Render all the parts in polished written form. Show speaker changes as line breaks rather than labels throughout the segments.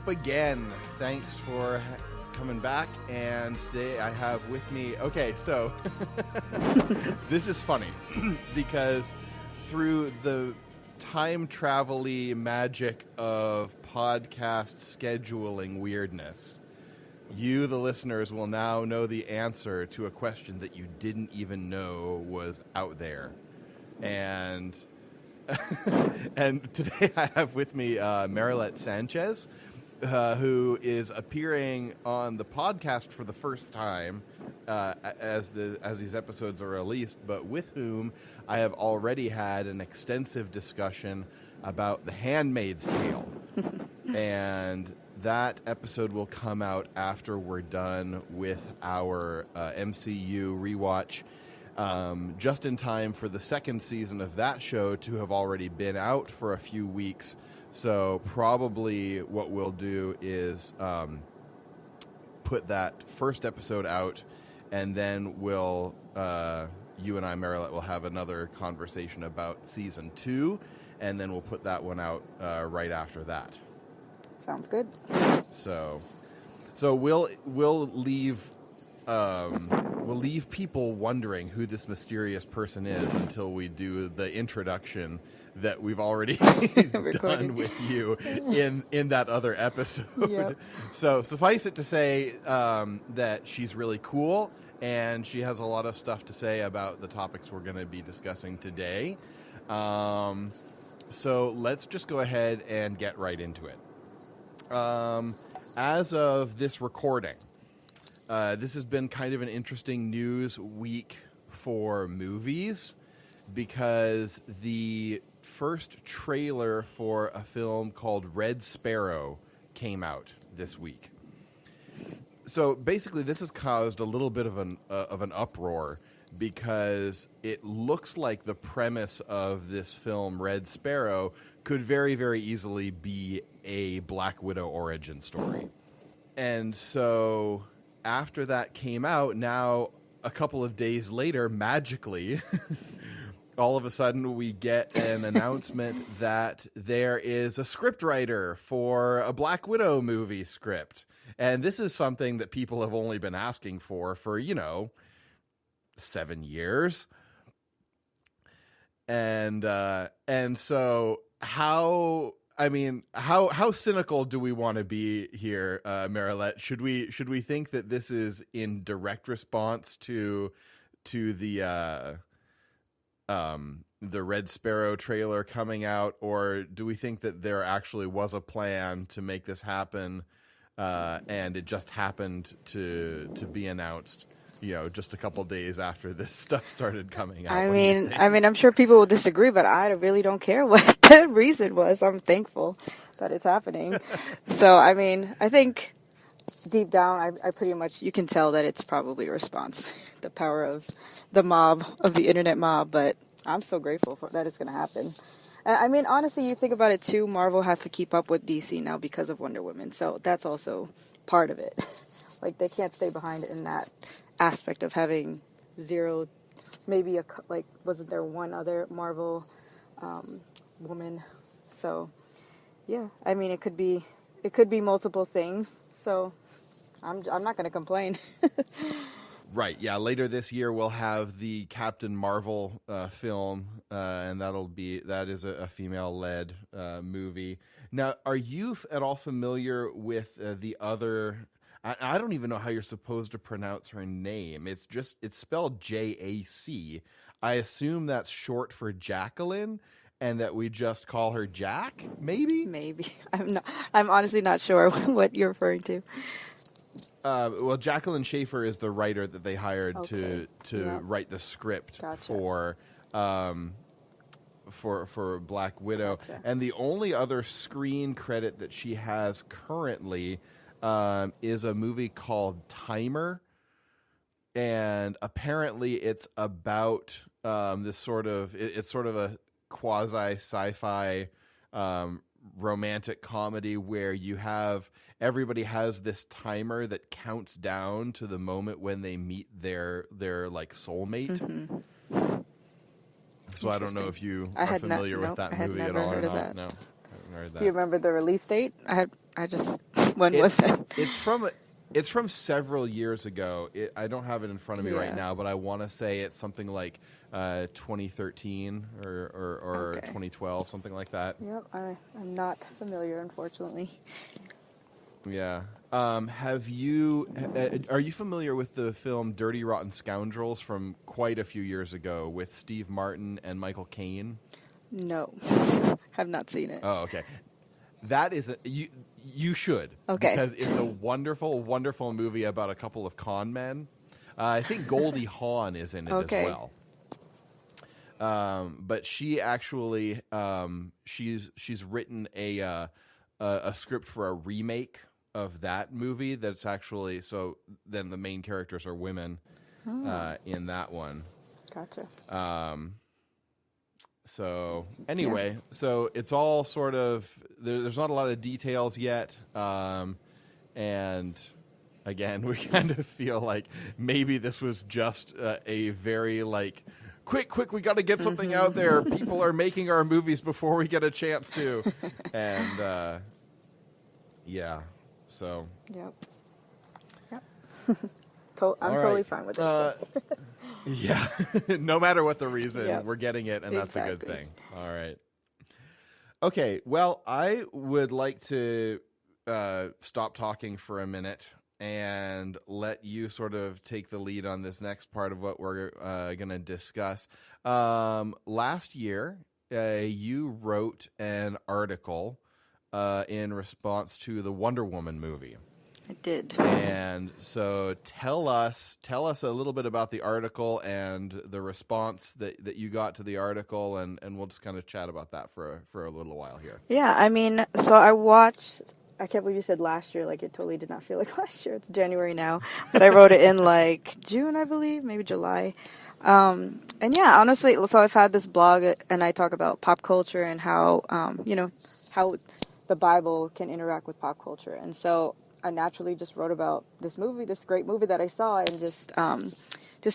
up again. Thanks for coming back. And today I have with me... Okay, so this is funny because through the time travel-y magic of podcast scheduling weirdness, you, the listeners, will now know the answer to a question that you didn't even know was out there. And and today I have with me Marilette Sanchez, who is appearing on the podcast for the first time as these episodes are released, but with whom I have already had an extensive discussion about The Handmaid's Tale. And that episode will come out after we're done with our MCU rewatch, just in time for the second season of that show to have already been out for a few weeks. So probably what we'll do is put that first episode out, and then we'll you and I, Marilette, will have another conversation about season 2, and then we'll put that one out right after that.
Sounds good.
So we'll leave people wondering who this mysterious person is until we do the introduction that we've already done with you in that other episode.
Yep.
So suffice it to say that she's really cool, and she has a lot of stuff to say about the topics we're going to be discussing today. So let's just go ahead and get right into it. As of this recording, this has been kind of an interesting news week for movies because the first trailer for a film called Red Sparrow came out this week. So basically, this has caused a little bit of an uproar because it looks like the premise of this film, Red Sparrow, could very, very easily be a Black Widow origin story. And so after that came out, now a couple of days later, magically, all of a sudden we get an announcement that there is a scriptwriter for a Black Widow movie script. And this is something that people have only been asking for 7 years. And so how cynical do we want to be here, Marilette? Should we think that this is in direct response to the Red Sparrow trailer coming out, or do we think that there actually was a plan to make this happen, and it just happened to be announced, just a couple days after this stuff started coming out?
I mean, I'm sure people will disagree, but I really don't care what the reason was. I'm thankful that it's happening. So, I think deep down, I pretty much, you can tell that it's probably a response. The power of the mob, of the internet mob, but I'm so grateful for that it's going to happen. Honestly, you think about it too, Marvel has to keep up with DC now because of Wonder Woman. So that's also part of it. Like, they can't stay behind in that aspect of having zero, maybe wasn't there one other Marvel woman? So, yeah, it could be multiple things. So, I'm not going to complain.
Right, yeah. Later this year, we'll have the Captain Marvel film, and that is a female-led movie. Now, are you at all familiar with the other? I don't even know how you're supposed to pronounce her name. It's spelled Jac. I assume that's short for Jacqueline, and that we just call her Jack. Maybe. I'm honestly not sure what you're referring to. Well, Jacqueline Schaefer is the writer that they hired to write the script for Black Widow. Gotcha. And the only other screen credit that she has currently is a movie called Timer, and apparently it's about it's sort of a quasi sci-fi romantic comedy where everybody has this timer that counts down to the moment when they meet their like soulmate. Mm-hmm. So I don't know if you are familiar with that movie at all or not. No, I haven't heard that.
Do you remember the release date? I just When was that?
It's from several years ago. I don't have it in front of me right now, but I want to say it's something like 2013 or 2012, something like that.
Yep, I'm not familiar, unfortunately.
Yeah. Are you familiar with the film Dirty Rotten Scoundrels from quite a few years ago with Steve Martin and Michael Caine?
No, have not seen it.
Oh, okay. That is you should.
Okay.
Because it's a wonderful, wonderful movie about a couple of con men. I think Goldie Hawn is in it as well. But she actually she's written a script for a remake of that movie. That's actually then the main characters are women in that one.
Gotcha.
So anyway, so it's all sort of there's not a lot of details yet, and again, we kind of feel like maybe this was just a very like quick, we got to get something out there. People are making our movies before we get a chance to, and yeah, so
Yep. I'm totally fine with it.
Yeah, no matter what the reason, we're getting it, and that's a good thing. All right. Okay, well, I would like to stop talking for a minute and let you sort of take the lead on this next part of what we're going to discuss. Last year, you wrote an article in response to the Wonder Woman movie.
I did.
And so tell us a little bit about the article and the response that you got to the article, and we'll just kind of chat about that for a little while here.
Yeah, I mean, so I can't believe you said last year, like it totally did not feel like last year. It's January now. But I wrote it in like June, I believe, maybe July. And yeah, honestly, so I've had this blog and I talk about pop culture and how, how the Bible can interact with pop culture. And so I naturally just wrote about this great movie that I saw, and just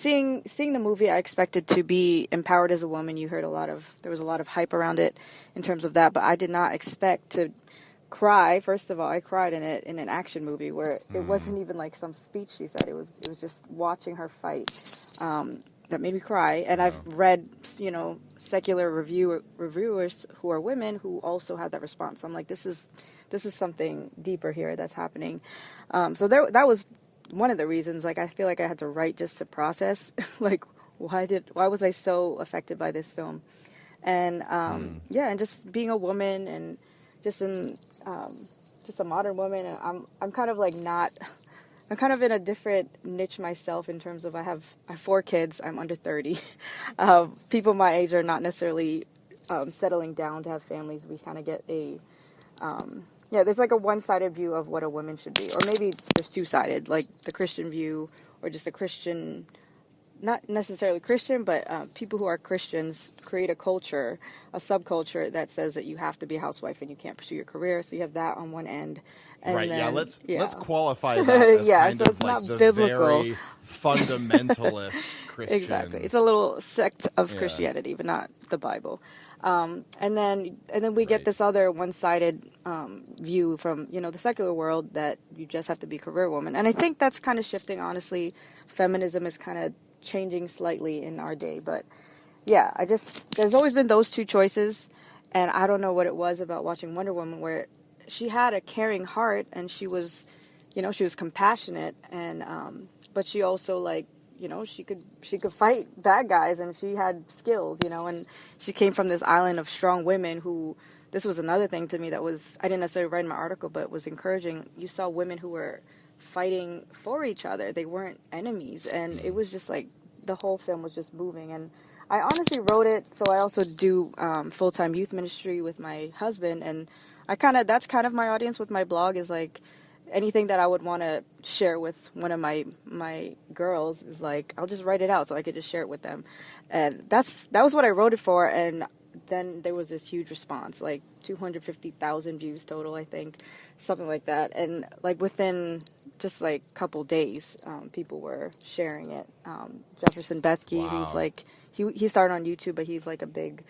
seeing the movie, I expected to be empowered as a woman. There was a lot of hype around it in terms of that, but I did not expect to cry. First of all, I cried in it in an action movie where it wasn't even like some speech she said. It was just watching her fight that made me cry. And I've read, secular reviewers who are women who also had that response. So I'm like, this is something deeper here that's happening. So that was one of the reasons. Like, I feel like I had to write just to process, like, why was I so affected by this film? And and just being a woman and just a modern woman. And I'm kind of like I'm kind of in a different niche myself in terms of I have 4 kids. I'm under 30. People my age are not necessarily settling down to have families. We kind of get there's like a one-sided view of what a woman should be, or maybe just two-sided, like the Christian view, or just a Christian, not necessarily Christian, but people who are Christians create a culture, a subculture that says that you have to be a housewife and you can't pursue your career. So you have that on one end. And
right.
Then,
let's qualify that as kind
so
of
it's
like
not
the
biblical.
Very fundamentalist Christian.
Exactly. It's a little sect of Christianity, but not the Bible. And then we get this other one-sided view from the secular world that you just have to be a career woman. And I think that's kind of shifting. Honestly, feminism is kind of changing slightly in our day. But yeah, there's always been those two choices, and I don't know what it was about watching Wonder Woman where she had a caring heart and she was compassionate, and but she also she could fight bad guys, and she had skills, and she came from this island of strong women who, this was another thing to me that was, I didn't necessarily write in my article, but was encouraging. You saw women who were fighting for each other. They weren't enemies, and it was just like the whole film was just moving. And I honestly wrote it, so I also do full-time youth ministry with my husband, and that's kind of my audience with my blog, is like anything that I would want to share with one of my girls is like, I'll just write it out so I could just share it with them. And that was what I wrote it for. And then there was this huge response, like 250,000 views total, I think, something like that. And like within just like a couple days, people were sharing it. Jefferson Bethke, who's like, he started on YouTube, but he's like a big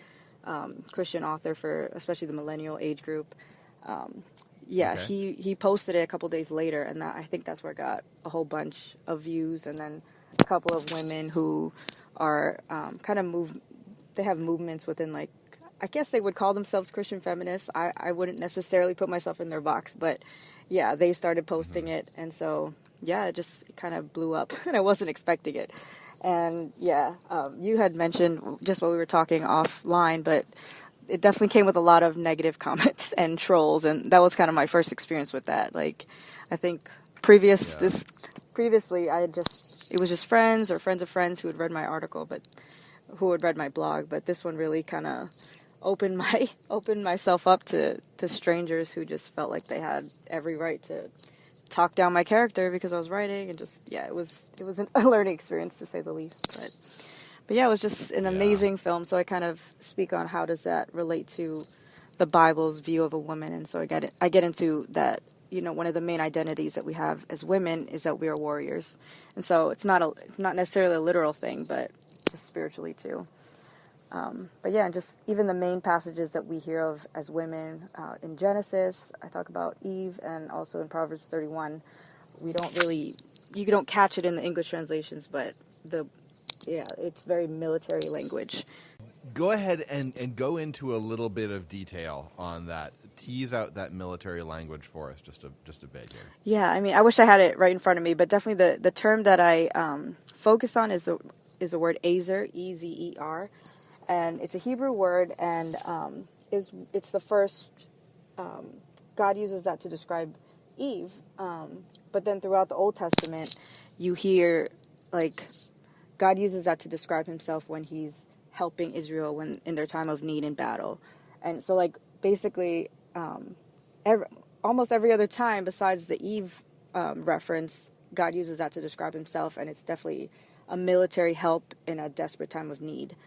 Christian author for especially the millennial age group. yeah,
Okay.
he posted it a couple days later, and I think that's where it got a whole bunch of views, and then a couple of women who are kind of they have movements within, like, I guess they would call themselves Christian feminists. I wouldn't necessarily put myself in their box, but yeah, they started posting it, and so yeah, it just kind of blew up, and I wasn't expecting it. And yeah, you had mentioned just while we were talking offline, but it definitely came with a lot of negative comments and trolls, and that was kind of my first experience with that. Like, I think
Yeah.
previously it was just friends or friends of friends who had read my article, but who had read my blog. But this one really kind of opened myself up to strangers who just felt like they had every right to talk down my character because I was writing, and just yeah, it was a learning experience to say the least. But yeah, it was just an
Yeah.
amazing film. So I kind of speak on how does that relate to the Bible's view of a woman, and so I get into that. You know, one of the main identities that we have as women is that we are warriors, and so it's not necessarily a literal thing, but just spiritually too. But yeah, and just even the main passages that we hear of as women in Genesis, I talk about Eve, and also in Proverbs 31. You don't catch it in the English translations, but it's very military language.
Go ahead and go into a little bit of detail on that. Tease out that military language for us just a bit here.
Yeah, I mean, I wish I had it right in front of me, but definitely the term that I focus on is the word Ezer, Ezer, and it's a Hebrew word, and it's the first God uses that to describe Eve, but then throughout the Old Testament, you hear like God uses that to describe Himself when He's helping Israel when in their time of need and battle, and so like basically. Almost every other time besides the Eve reference, God uses that to describe Himself, and it's definitely a military help in a desperate time of need.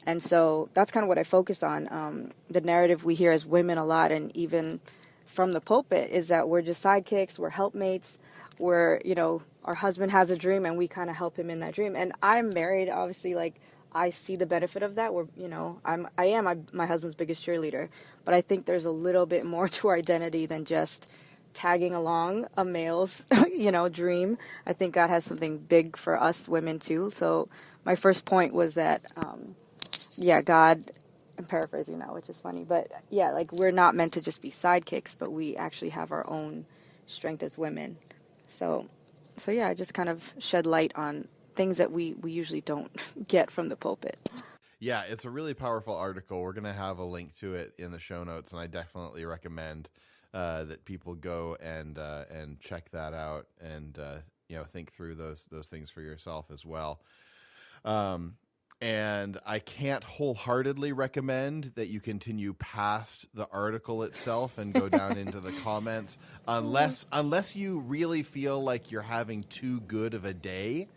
And so that's kind of what I focus on. The narrative we hear as women a lot, and even from the pulpit, is that we're just sidekicks, we're helpmates, our husband has a dream and we kind of help him in that dream. And I'm married, obviously, like, I see the benefit of that. I am my husband's biggest cheerleader, but I think there's a little bit more to our identity than just tagging along a male's, dream. I think God has something big for us women too. So my first point was that, God, I'm paraphrasing now, which is funny, but yeah, like we're not meant to just be sidekicks, but we actually have our own strength as women. So yeah, I just kind of shed light on things that we usually don't get from the pulpit.
Yeah, it's a really powerful article. We're going to have a link to it in the show notes, and I definitely recommend that people go and check that out and think through those things for yourself as well. And I can't wholeheartedly recommend that you continue past the article itself and go down into the comments unless you really feel like you're having too good of a day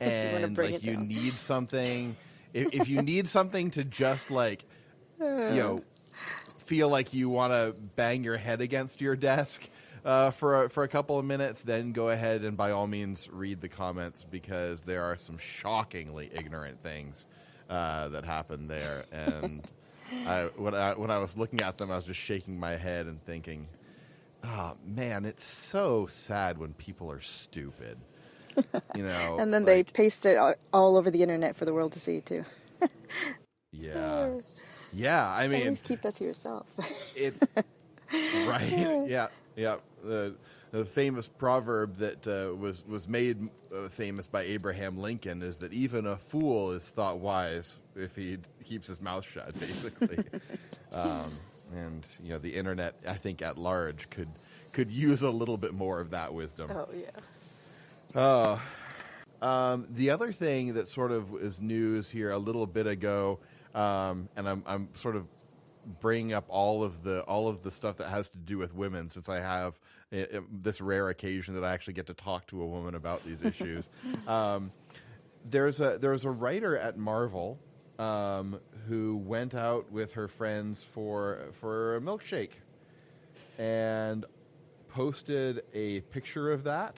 and like you need something. If you need something to just like feel like you want to bang your head against your desk for a couple of minutes, then go ahead and by all means read the comments, because there are some shockingly ignorant things that happen there. And when I was looking at them, I was just shaking my head and thinking, oh man, it's so sad when people are stupid.
And then they paste it all over the internet for the world to see too.
Yeah. I mean,
at least keep that to yourself.
It's right. Yeah. The famous proverb that was made famous by Abraham Lincoln is that even a fool is thought wise if he keeps his mouth shut, basically. And the internet, I think, at large could use a little bit more of that wisdom.
Oh yeah.
The other thing that sort of is news here a little bit ago, and I'm sort of bringing up all of the stuff that has to do with women, since I have this rare occasion that I actually get to talk to a woman about these issues. There's a writer at Marvel who went out with her friends for a milkshake and posted a picture of that